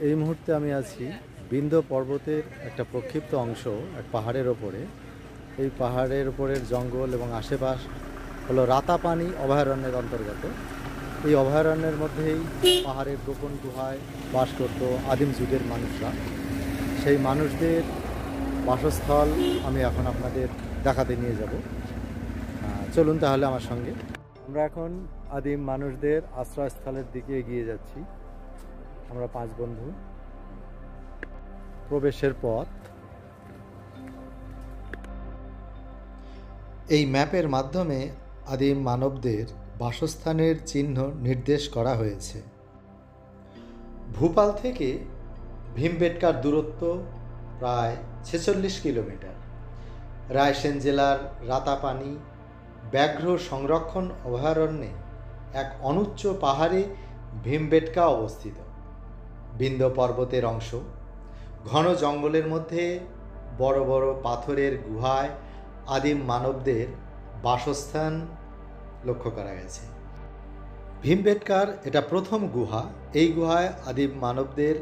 এই মুহূর্তে আমি আছি বিন্ধ্য পর্বতের একটা প্রক্ষিপ্ত অংশ, এক পাহাড়ের ওপরে। এই পাহাড়ের ওপরের জঙ্গল এবং আশেপাশ হলো রাতাপানি অভয়ারণ্যের অন্তর্গত। এই অভয়ারণ্যের মধ্যেই পাহাড়ের গোপন গুহায় বাস করত আদিম যুগের মানুষরা। সেই মানুষদের বাসস্থল আমি এখন আপনাদের দেখাতে নিয়ে যাব। চলুন তাহলে আমার সঙ্গে। আমরা এখন আদিম মানুষদের আশ্রয়স্থলের দিকে এগিয়ে যাচ্ছি। আমরা 5 বন্ধু। প্রবেশের পথ। এই ম্যাপের মাধ্যমে আদিম মানবদের বাসস্থানের চিহ্ন নির্দেশ করা হয়েছে। ভূপাল থেকে ভীমবেটকার দূরত্ব প্রায় 46 কিলোমিটার। রায়সেন জেলার রাতাপানি ব্যাঘ্র সংরক্ষণ অভয়ারণ্যে এক অনুচ্চ পাহাড়ে ভীমবেটকা অবস্থিত। বিন্ধ্য পর্বতের অংশ। ঘন জঙ্গলের মধ্যে বড় বড় পাথরের গুহায় আদিম মানবদের বাসস্থান লক্ষ্য করা গেছে। ভীমবেটকার এটা প্রথম গুহা। এই গুহায় আদিম মানবদের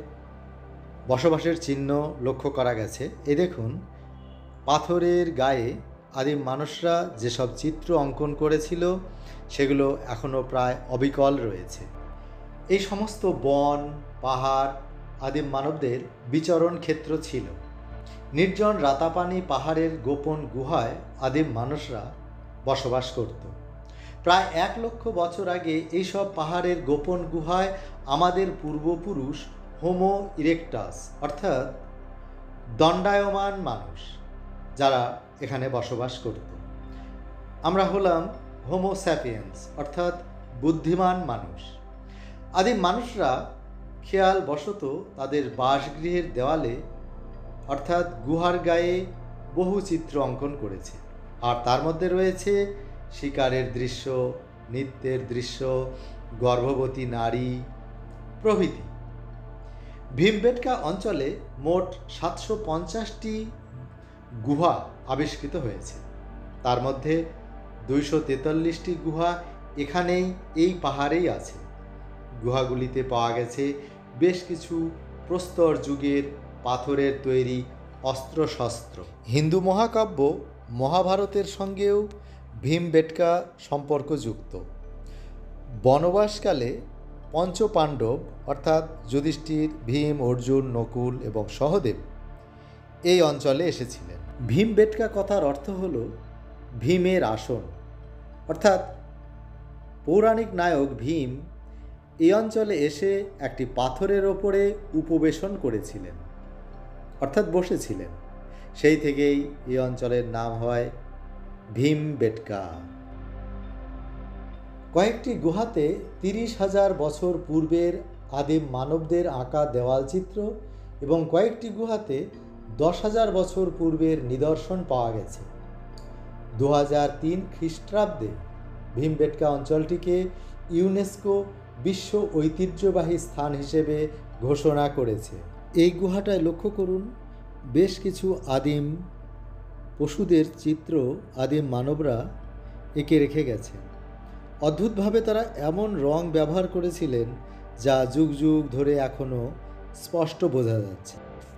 বসবাসের চিহ্ন লক্ষ্য করা গেছে। এই দেখুন, পাথরের গায়ে আদিম মানুষরা যেসব চিত্র অঙ্কন করেছিল সেগুলো এখনও প্রায় অবিকল রয়েছে। এই সমস্ত বন, পাহাড় আদিম মানবদের বিচরণ ক্ষেত্র ছিল। নির্জন রাতাপানি পাহাড়ের গোপন গুহায় আদিম মানুষরা বসবাস করত। প্রায় 1 লক্ষ বছর আগে এইসব পাহাড়ের গোপন গুহায় আমাদের পূর্বপুরুষ হোমো ইরেক্টাস অর্থাৎ দণ্ডায়মান মানুষ যারা এখানে বসবাস করত। আমরা হলাম হোমো স্যাপিয়েন্স অর্থাৎ বুদ্ধিমান মানুষ। আদিম মানুষরা খেয়াল বশত তাদের বাসগৃহের দেওয়ালে অর্থাৎ গুহার গায়ে বহু চিত্র অঙ্কন করেছে। আর তার মধ্যে রয়েছে শিকারের দৃশ্য, নৃত্যের দৃশ্য, গর্ভবতী নারী প্রভৃতি। ভীমবেটকা অঞ্চলে মোট 750টি গুহা আবিষ্কৃত হয়েছে। তার মধ্যে 243টি গুহা এখানেই এই পাহাড়েই আছে। গুহাগুলিতে পাওয়া গেছে বেশ কিছু প্রস্তর যুগের পাথরের তৈরি অস্ত্রশস্ত্র। হিন্দু মহাকাব্য মহাভারতের সঙ্গেও ভীমবেটকা সম্পর্কযুক্ত। বনবাসকালে পঞ্চপাণ্ডব অর্থাৎ যুধিষ্ঠির, ভীম, অর্জুন, নকুল এবং সহদেব এই অঞ্চলে এসেছিলেন। ভীমবেটকা কথার অর্থ হল ভীমের আসন, অর্থাৎ পৌরাণিক নায়ক ভীম এই অঞ্চলে এসে একটি পাথরের ওপরে উপবেশন করেছিলেন, অর্থাৎ বসেছিলেন। সেই থেকেই এই অঞ্চলের নাম হয় ভীমবেটকা। কয়েকটি গুহাতে 30,000 বছর পূর্বের আদিম মানবদের আঁকা দেওয়াল চিত্র এবং কয়েকটি গুহাতে 10,000 বছর পূর্বের নিদর্শন পাওয়া গেছে। 2003 খ্রিস্টাব্দে ভীমবেটকা অঞ্চলটিকে ইউনেস্কো বিশ্ব ঐতিহ্যবাহী স্থান হিসেবে ঘোষণা করেছে। এই গুহাটায় লক্ষ্য করুন, বেশ কিছু আদিম পশুদের চিত্র আদিম মানবরা এঁকে রেখে গেছে। অদ্ভুতভাবে তারা এমন রং ব্যবহার করেছিলেন যা যুগ যুগ ধরে এখনও স্পষ্ট বোঝা যাচ্ছে।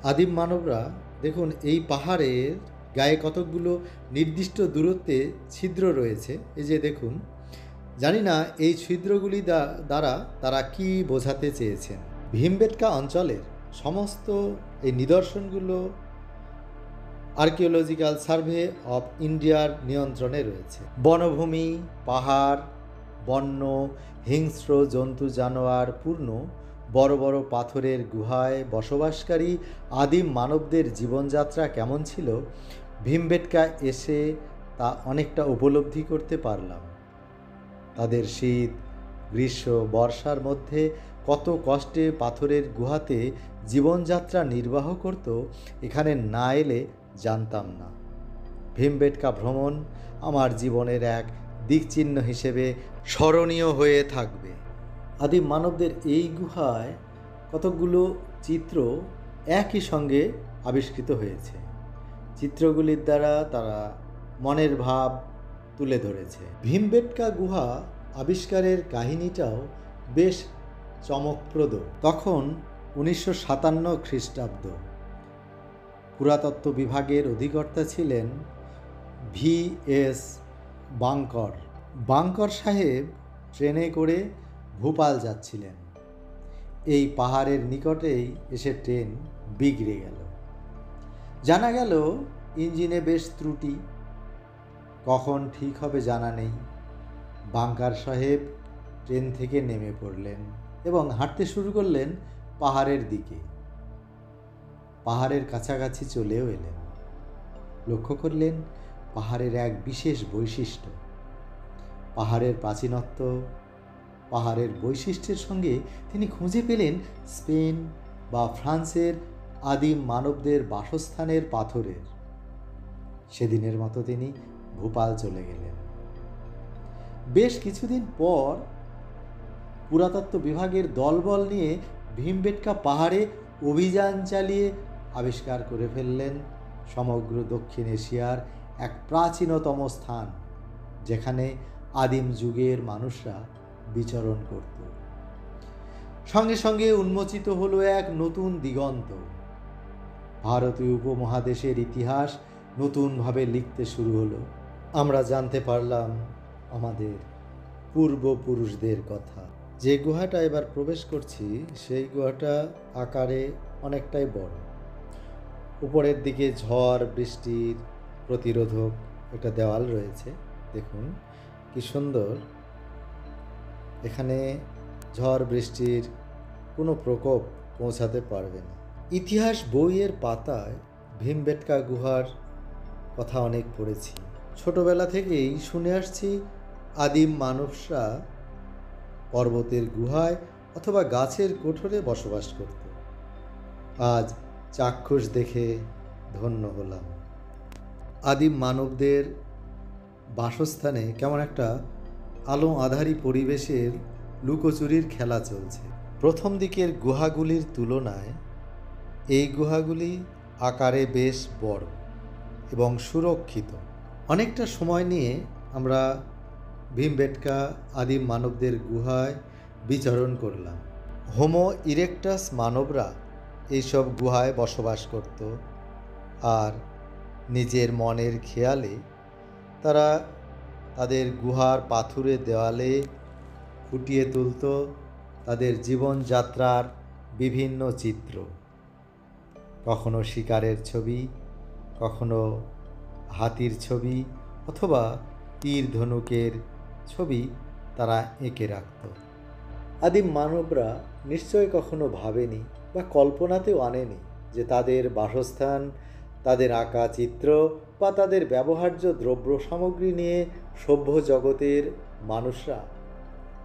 আদিম মানবরা দেখুন, এই পাহাড়ের গায়ে কতকগুলো নির্দিষ্ট দূরত্বে ছিদ্র রয়েছে। এই যে দেখুন, জানি না এই ছিদ্রগুলি দ্বারা তারা কি বোঝাতে চেয়েছেন। ভীমবেটকা অঞ্চলের সমস্ত এই নিদর্শনগুলো আর্কিওলজিক্যাল সার্ভে অফ ইন্ডিয়ার নিয়ন্ত্রণে রয়েছে। বনভূমি, পাহাড়, বন্য, হিংস্র জন্তু জানোয়ার পূর্ণ বড় বড় পাথরের গুহায় বসবাসকারী আদিম মানবদের জীবনযাত্রা কেমন ছিল ভীমবেটকা এসে তা অনেকটা উপলব্ধি করতে পারলাম। তাদের শীত, গ্রীষ্ম, বর্ষার মধ্যে কত কষ্টে পাথরের গুহাতে জীবনযাত্রা নির্বাহ করত, এখানে না এলে জানতাম না। ভীমবেটকা ভ্রমণ আমার জীবনের এক দিকচিহ্ন হিসেবে স্মরণীয় হয়ে থাকবে। আদিম মানবদের এই গুহায় কতকগুলো চিত্র একই সঙ্গে আবিষ্কৃত হয়েছে। চিত্রগুলির দ্বারা তারা মনের ভাব তুলে ধরেছে। ভীমবেটকা গুহা আবিষ্কারের কাহিনীটাও বেশ চমকপ্রদ। তখন 1957 খ্রিস্টাব্দ। পুরাতত্ত্ব বিভাগের অধিকর্তা ছিলেন V.S. বাঙ্কর। বাঙ্কর সাহেব ট্রেনে করে ভোপাল যাচ্ছিলেন। এই পাহাড়ের নিকটেই এসে ট্রেন বিগড়ে গেল। জানা গেল ইঞ্জিনে বেশ ত্রুটি, কখন ঠিক হবে জানা নেই। বাঙ্কার সাহেব ট্রেন থেকে নেমে পড়লেন এবং হাঁটতে শুরু করলেন পাহাড়ের দিকে। পাহাড়ের কাছাকাছি চলেও এলেন। লক্ষ্য করলেন পাহাড়ের এক বিশেষ বৈশিষ্ট্য। পাহাড়ের প্রাচীনত্ব, পাহাড়ের বৈশিষ্ট্যের সঙ্গে তিনি খুঁজে পেলেন স্পেন বা ফ্রান্সের আদিম মানবদের বাসস্থানের পাথরের। সেদিনের মতো তিনি ভোপাল চলে গেলেন। বেশ কিছুদিন পর পুরাতত্ত্ব বিভাগের দলবল নিয়ে ভীমবেটকা পাহাড়ে অভিযান চালিয়ে আবিষ্কার করে ফেললেন সমগ্র দক্ষিণ এশিয়ার এক প্রাচীনতম স্থান, যেখানে আদিম যুগের মানুষরা বিচরণ করত। সঙ্গে সঙ্গে উন্মোচিত হলো এক নতুন দিগন্ত। ভারতীয় উপমহাদেশের ইতিহাস নতুনভাবে লিখতে শুরু হলো। আমরা জানতে পারলাম আমাদের পূর্বপুরুষদের কথা। যে গুহাটা এবার প্রবেশ করছি সেই গুহাটা আকারে অনেকটাই বড়। উপরের দিকে ঝড় বৃষ্টির প্রতিরোধক একটা দেওয়াল রয়েছে। দেখুন কি সুন্দর, এখানে ঝড় বৃষ্টির কোনো প্রকোপ পৌঁছাতে পারবে না। ইতিহাস বইয়ের পাতায় ভীমবেটকা গুহার কথা অনেক পড়েছি। ছোটবেলা থেকেই শুনে আসছি আদিম মানুষরা পর্বতের গুহায় অথবা গাছের কোঠরে বসবাস করত। আজ চাক্ষুষ দেখে ধন্য হলাম। আদিম মানবদের বাসস্থানে কেমন একটা আলো আঁধারি পরিবেশের লুকোচুরির খেলা চলছে। প্রথম দিকের গুহাগুলির তুলনায় এই গুহাগুলি আকারে বেশ বড় এবং সুরক্ষিত। অনেকটা সময় নিয়ে আমরা ভীমবেটকা আদিম মানবদের গুহায় বিচরণ করলাম। হোমো ইরেক্টাস মানবরা এইসব গুহায় বসবাস করত আর নিজের মনের খেয়ালে তারা তাদের গুহার পাথুরে দেওয়ালে ফুটিয়ে তুলত তাদের জীবনযাত্রার বিভিন্ন চিত্র। কখনো শিকারের ছবি, কখনো হাতির ছবি অথবা তীর ধনুকের ছবি তারা এঁকে রাখত। আদিম মানবরা নিশ্চয় কখনো ভাবেনি বা কল্পনাতেও আনেনি যে তাদের বাসস্থান, তাদের আঁকা চিত্র বা তাদের ব্যবহার্য দ্রব্য সামগ্রী নিয়ে সভ্য জগতের মানুষরা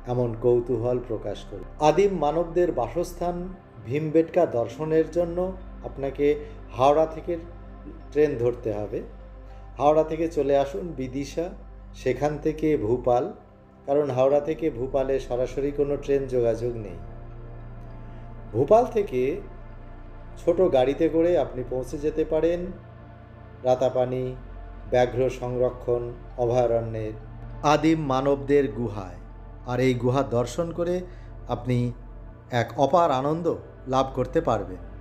এমন কৌতূহল প্রকাশ করে। আদিম মানবদের বাসস্থান ভীমবেটকা দর্শনের জন্য আপনাকে হাওড়া থেকে ট্রেন ধরতে হবে। হাওড়া থেকে চলে আসুন বিদিশা, সেখান থেকে ভোপাল, কারণ হাওড়া থেকে ভোপালে সরাসরি কোনো ট্রেন যোগাযোগ নেই। ভোপাল থেকে ছোট গাড়িতে করে আপনি পৌঁছে যেতে পারেন রাতাপানি ব্যাঘ্র সংরক্ষণ অভয়ারণ্যের আদিম মানবদের গুহায়। আর এই গুহা দর্শন করে আপনি এক অপার আনন্দ লাভ করতে পারবেন।